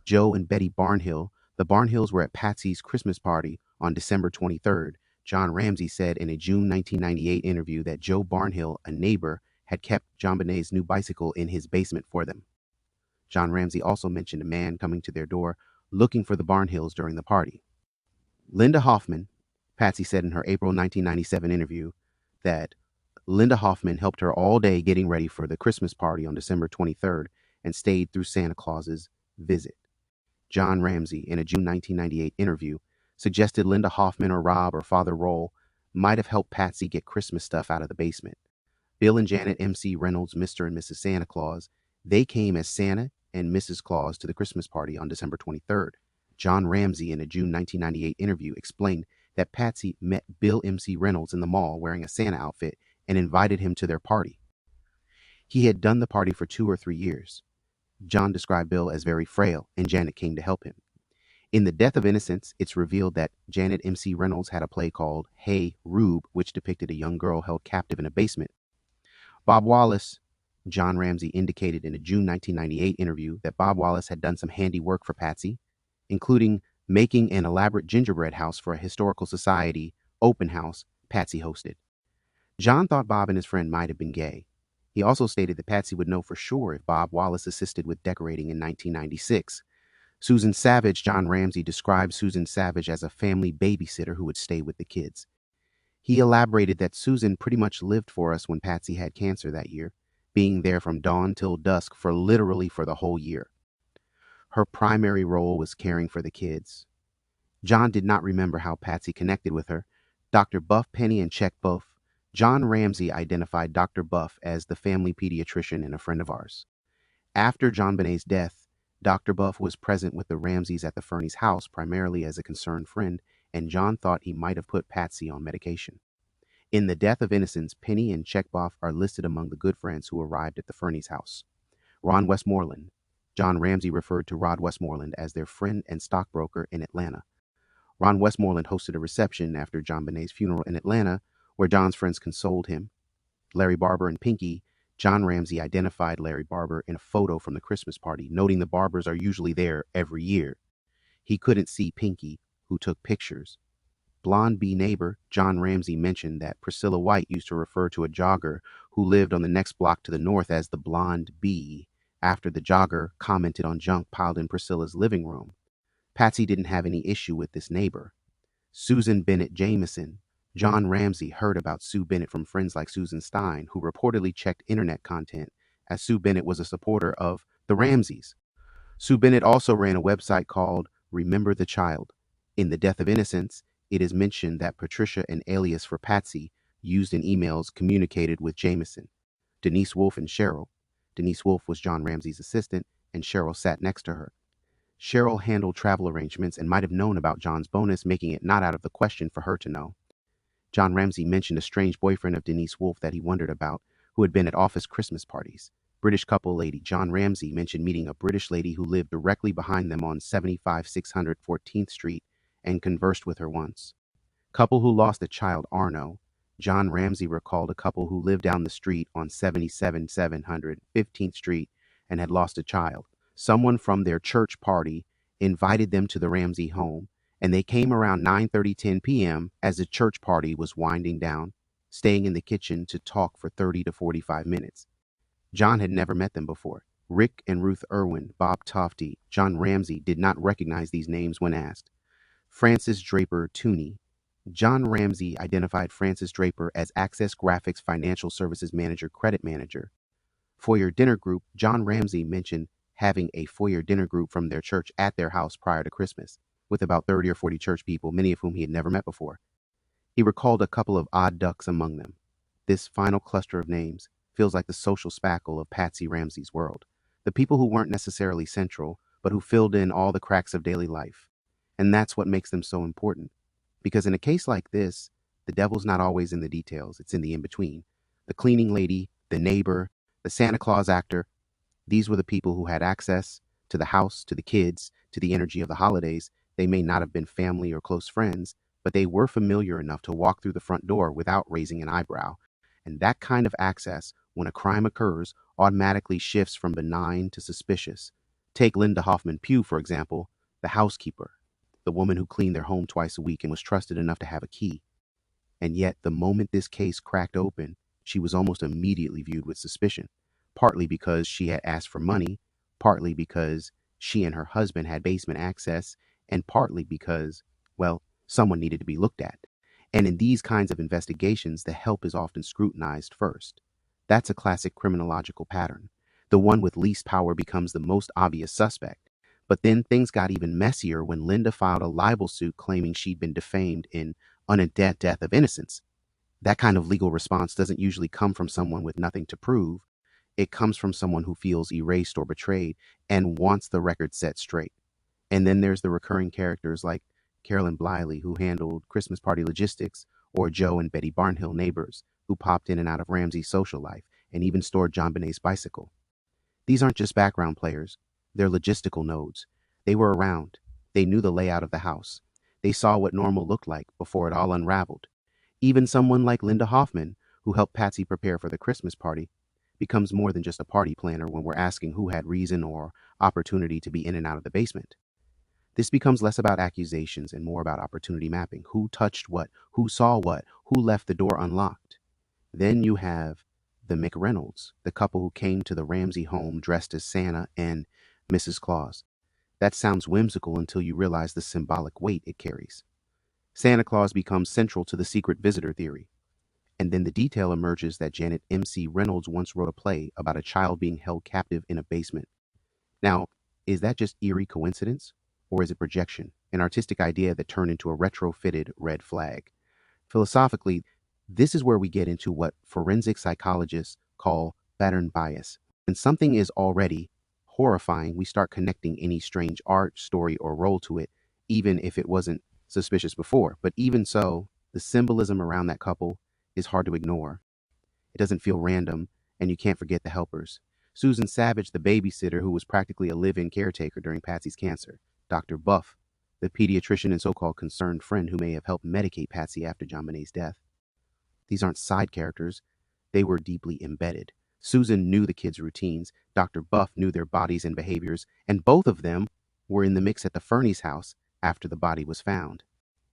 A: Joe and Betty Barnhill. The Barnhills were at Patsy's Christmas party on December 23rd. John Ramsey said in a June 1998 interview that Joe Barnhill, a neighbor, had kept JonBenet's new bicycle in his basement for them. John Ramsey also mentioned a man coming to their door looking for the Barnhills during the party. Linda Hoffman, Patsy said in her April 1997 interview that Linda Hoffman helped her all day getting ready for the Christmas party on December 23rd and stayed through Santa Claus's visit. John Ramsey, in a June 1998 interview, suggested Linda Hoffman or Rob or Father Roll might have helped Patsy get Christmas stuff out of the basement. Bill and Janet M.C. Reynolds, Mr. and Mrs. Santa Claus, they came as Santa and Mrs. Claus to the Christmas party on December 23rd. John Ramsey, in a June 1998 interview, explained that Patsy met Bill M.C. Reynolds in the mall wearing a Santa outfit and invited him to their party. He had done the party for 2 or 3 years. John described Bill as very frail, and Janet came to help him. In The Death of Innocence, it's revealed that Janet M.C. Reynolds had a play called Hey, Rube, which depicted a young girl held captive in a basement. Bob Wallace, John Ramsey indicated in a June 1998 interview that Bob Wallace had done some handy work for Patsy, including making an elaborate gingerbread house for a historical society open house Patsy hosted. John thought Bob and his friend might have been gay. He also stated that Patsy would know for sure if Bob Wallace assisted with decorating in 1996. Susan Savage, John Ramsey described Susan Savage as a family babysitter who would stay with the kids. He elaborated that Susan pretty much lived for us when Patsy had cancer that year, being there from dawn till dusk for literally for the whole year. Her primary role was caring for the kids. John did not remember how Patsy connected with her. Dr. Buff Penny and Check Buff. John Ramsey identified Dr. Buff as the family pediatrician and a friend of ours. After JonBenet's death, Dr. Buff was present with the Ramseys at the Fernie's house, primarily as a concerned friend, and John thought he might have put Patsy on medication. In The Death of Innocence, Penny and Check Buff are listed among the good friends who arrived at the Fernie's house. Ron Westmoreland. John Ramsey referred to Rod Westmoreland as their friend and stockbroker in Atlanta. Ron Westmoreland hosted a reception after JonBenet's funeral in Atlanta, where John's friends consoled him. Larry Barber and Pinky. John Ramsey identified Larry Barber in a photo from the Christmas party, noting the Barbers are usually there every year. He couldn't see Pinky, who took pictures. Blonde Bee neighbor John Ramsey mentioned that Priscilla White used to refer to a jogger who lived on the next block to the north as the Blonde Bee, after the jogger commented on junk piled in Priscilla's living room. Patsy didn't have any issue with this neighbor. Susan Bennett Jameson. John Ramsey heard about Sue Bennett from friends like Susan Stein, who reportedly checked internet content, as Sue Bennett was a supporter of the Ramseys. Sue Bennett also ran a website called Remember the Child. In The Death of Innocence, it is mentioned that Patricia, an alias for Patsy, used in emails communicated with Jameson, Denise Wolfe, and Cheryl. Denise Wolfe was John Ramsey's assistant, and Cheryl sat next to her. Cheryl handled travel arrangements and might have known about John's bonus, making it not out of the question for her to know. John Ramsey mentioned a strange boyfriend of Denise Wolfe that he wondered about, who had been at office Christmas parties. British couple lady John Ramsey mentioned meeting a British lady who lived directly behind them on 75-600 14th Street and conversed with her once. Couple who lost a child Arno. John Ramsey recalled a couple who lived down the street on 77-700 15th Street and had lost a child. Someone from their church party invited them to the Ramsey home, and they came around 9:30-10 p.m. as the church party was winding down, staying in the kitchen to talk for 30 to 45 minutes. John had never met them before. Rick and Ruth Irwin, Bob Tofty, John Ramsey did not recognize these names when asked. Francis Draper Tooney. John Ramsey identified Francis Draper as Access Graphics Financial Services Manager, Credit Manager. Foyer Dinner Group. John Ramsey mentioned having a foyer dinner group from their church at their house prior to Christmas, with about 30 or 40 church people, many of whom he had never met before. He recalled a couple of odd ducks among them. This final cluster of names feels like the social spackle of Patsy Ramsey's world, the people who weren't necessarily central, but who filled in all the cracks of daily life. And that's what makes them so important. Because in a case like this, the devil's not always in the details, it's in the in-between. The cleaning lady, the neighbor, the Santa Claus actor, these were the people who had access to the house, to the kids, to the energy of the holidays. They may not have been family or close friends, but they were familiar enough to walk through the front door without raising an eyebrow. And that kind of access, when a crime occurs, automatically shifts from benign to suspicious. Take Linda Hoffman Pugh, for example, the housekeeper, the woman who cleaned their home twice a week and was trusted enough to have a key. And yet, the moment this case cracked open, she was almost immediately viewed with suspicion, partly because she had asked for money, partly because she and her husband had basement access, and partly because, well, someone needed to be looked at. And in these kinds of investigations, the help is often scrutinized first. That's a classic criminological pattern. The one with least power becomes the most obvious suspect. But then things got even messier when Linda filed a libel suit claiming she'd been defamed in unindicted death of innocence. That kind of legal response doesn't usually come from someone with nothing to prove. It comes from someone who feels erased or betrayed and wants the record set straight. And then there's the recurring characters like Carolyn Bliley, who handled Christmas party logistics, or Joe and Betty Barnhill, neighbors, who popped in and out of Ramsey's social life and even stored JonBenet's bicycle. These aren't just background players. They're logistical nodes. They were around. They knew the layout of the house. They saw what normal looked like before it all unraveled. Even someone like Linda Hoffman, who helped Patsy prepare for the Christmas party, becomes more than just a party planner when we're asking who had reason or opportunity to be in and out of the basement. This becomes less about accusations and more about opportunity mapping. Who touched what? Who saw what? Who left the door unlocked? Then you have the McReynolds, the couple who came to the Ramsey home dressed as Santa and Mrs. Claus. That sounds whimsical until you realize the symbolic weight it carries. Santa Claus becomes central to the secret visitor theory. And then the detail emerges that Janet M.C. Reynolds once wrote a play about a child being held captive in a basement. Now, is that just eerie coincidence? Or is it projection, an artistic idea that turned into a retrofitted red flag? Philosophically, this is where we get into what forensic psychologists call pattern bias. When something is already horrifying, we start connecting any strange art, story, or role to it, even if it wasn't suspicious before. But even so, the symbolism around that couple is hard to ignore. It doesn't feel random, and you can't forget the helpers. Susan Savage, the babysitter who was practically a live-in caretaker during Patsy's cancer. Dr. Buff, the pediatrician and so-called concerned friend who may have helped medicate Patsy after JonBenet's death. These aren't side characters. They were deeply embedded. Susan knew the kids' routines. Dr. Buff knew their bodies and behaviors, and both of them were in the mix at the Fernie's house after the body was found.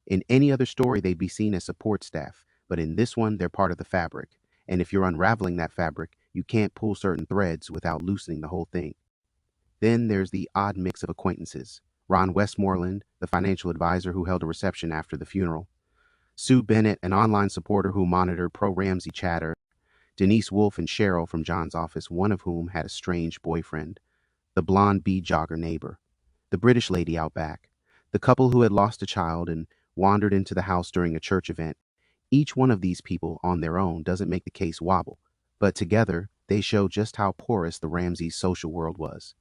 A: In any other story, they'd be seen as support staff, but in this one, they're part of the fabric. And if you're unraveling that fabric, you can't pull certain threads without loosening the whole thing. Then there's the odd mix of acquaintances. Ron Westmoreland, the financial advisor who held a reception after the funeral. Sue Bennett, an online supporter who monitored pro-Ramsey chatter. Denise Wolfe and Cheryl from John's office, one of whom had a strange boyfriend. The blonde bee jogger neighbor. The British lady out back. The couple who had lost a child and wandered into the house during a church event. Each one of these people on their own doesn't make the case wobble, but together they show just how porous the Ramsey social world was.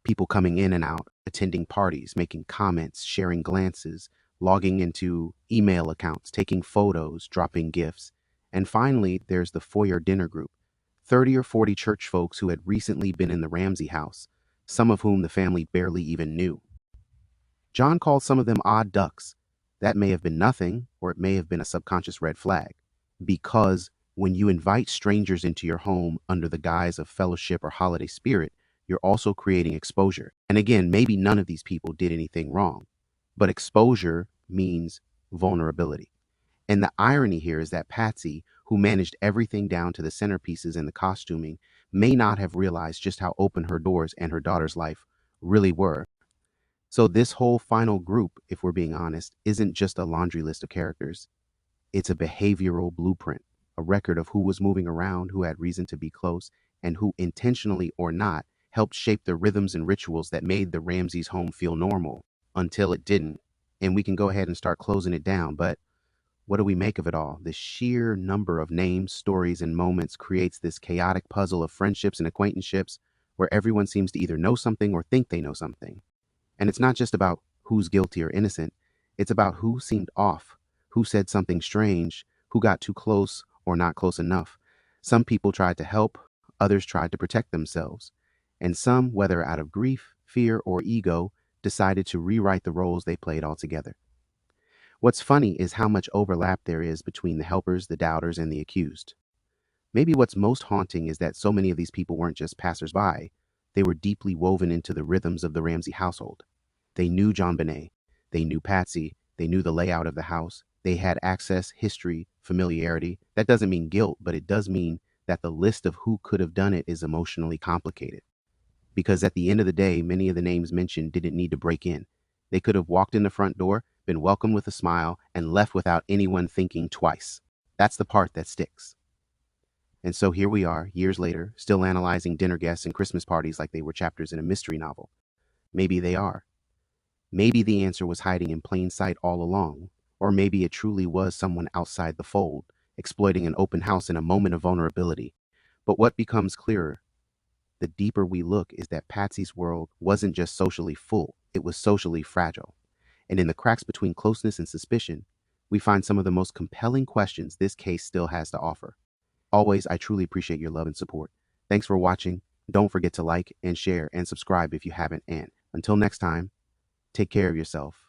A: People coming in and out, attending parties, making comments, sharing glances, logging into email accounts, taking photos, dropping gifts. And finally, there's the foyer dinner group, 30 or 40 church folks who had recently been in the Ramsey house, some of whom the family barely even knew. John called some of them odd ducks. That may have been nothing, or it may have been a subconscious red flag. Because when you invite strangers into your home under the guise of fellowship or holiday spirit, you're also creating exposure. And again, maybe none of these people did anything wrong, but exposure means vulnerability. And the irony here is that Patsy, who managed everything down to the centerpieces and the costuming, may not have realized just how open her doors and her daughter's life really were. So this whole final group, if we're being honest, isn't just a laundry list of characters. It's a behavioral blueprint, a record of who was moving around, who had reason to be close, and who, intentionally or not, helped shape the rhythms and rituals that made the Ramseys' home feel normal until it didn't. And we can go ahead and start closing it down, but what do we make of it all? The sheer number of names, stories, and moments creates this chaotic puzzle of friendships and acquaintanceships where everyone seems to either know something or think they know something. And it's not just about who's guilty or innocent, it's about who seemed off, who said something strange, who got too close or not close enough. Some people tried to help, others tried to protect themselves. And some, whether out of grief, fear, or ego, decided to rewrite the roles they played altogether. What's funny is how much overlap there is between the helpers, the doubters, and the accused. Maybe what's most haunting is that so many of these people weren't just passersby, they were deeply woven into the rhythms of the Ramsey household. They knew JonBenet, they knew Patsy, they knew the layout of the house, they had access, history, familiarity. That doesn't mean guilt, but it does mean that the list of who could have done it is emotionally complicated. Because at the end of the day, many of the names mentioned didn't need to break in. They could have walked in the front door, been welcomed with a smile, and left without anyone thinking twice. That's the part that sticks. And so here we are, years later, still analyzing dinner guests and Christmas parties like they were chapters in a mystery novel. Maybe they are. Maybe the answer was hiding in plain sight all along, or maybe it truly was someone outside the fold, exploiting an open house in a moment of vulnerability. But what becomes clearer, the deeper we look, is that Patsy's world wasn't just socially full, it was socially fragile. And in the cracks between closeness and suspicion, we find some of the most compelling questions this case still has to offer. Always, I truly appreciate your love and support. Thanks for watching. Don't forget to like and share and subscribe if you haven't. And until next time, take care of yourself.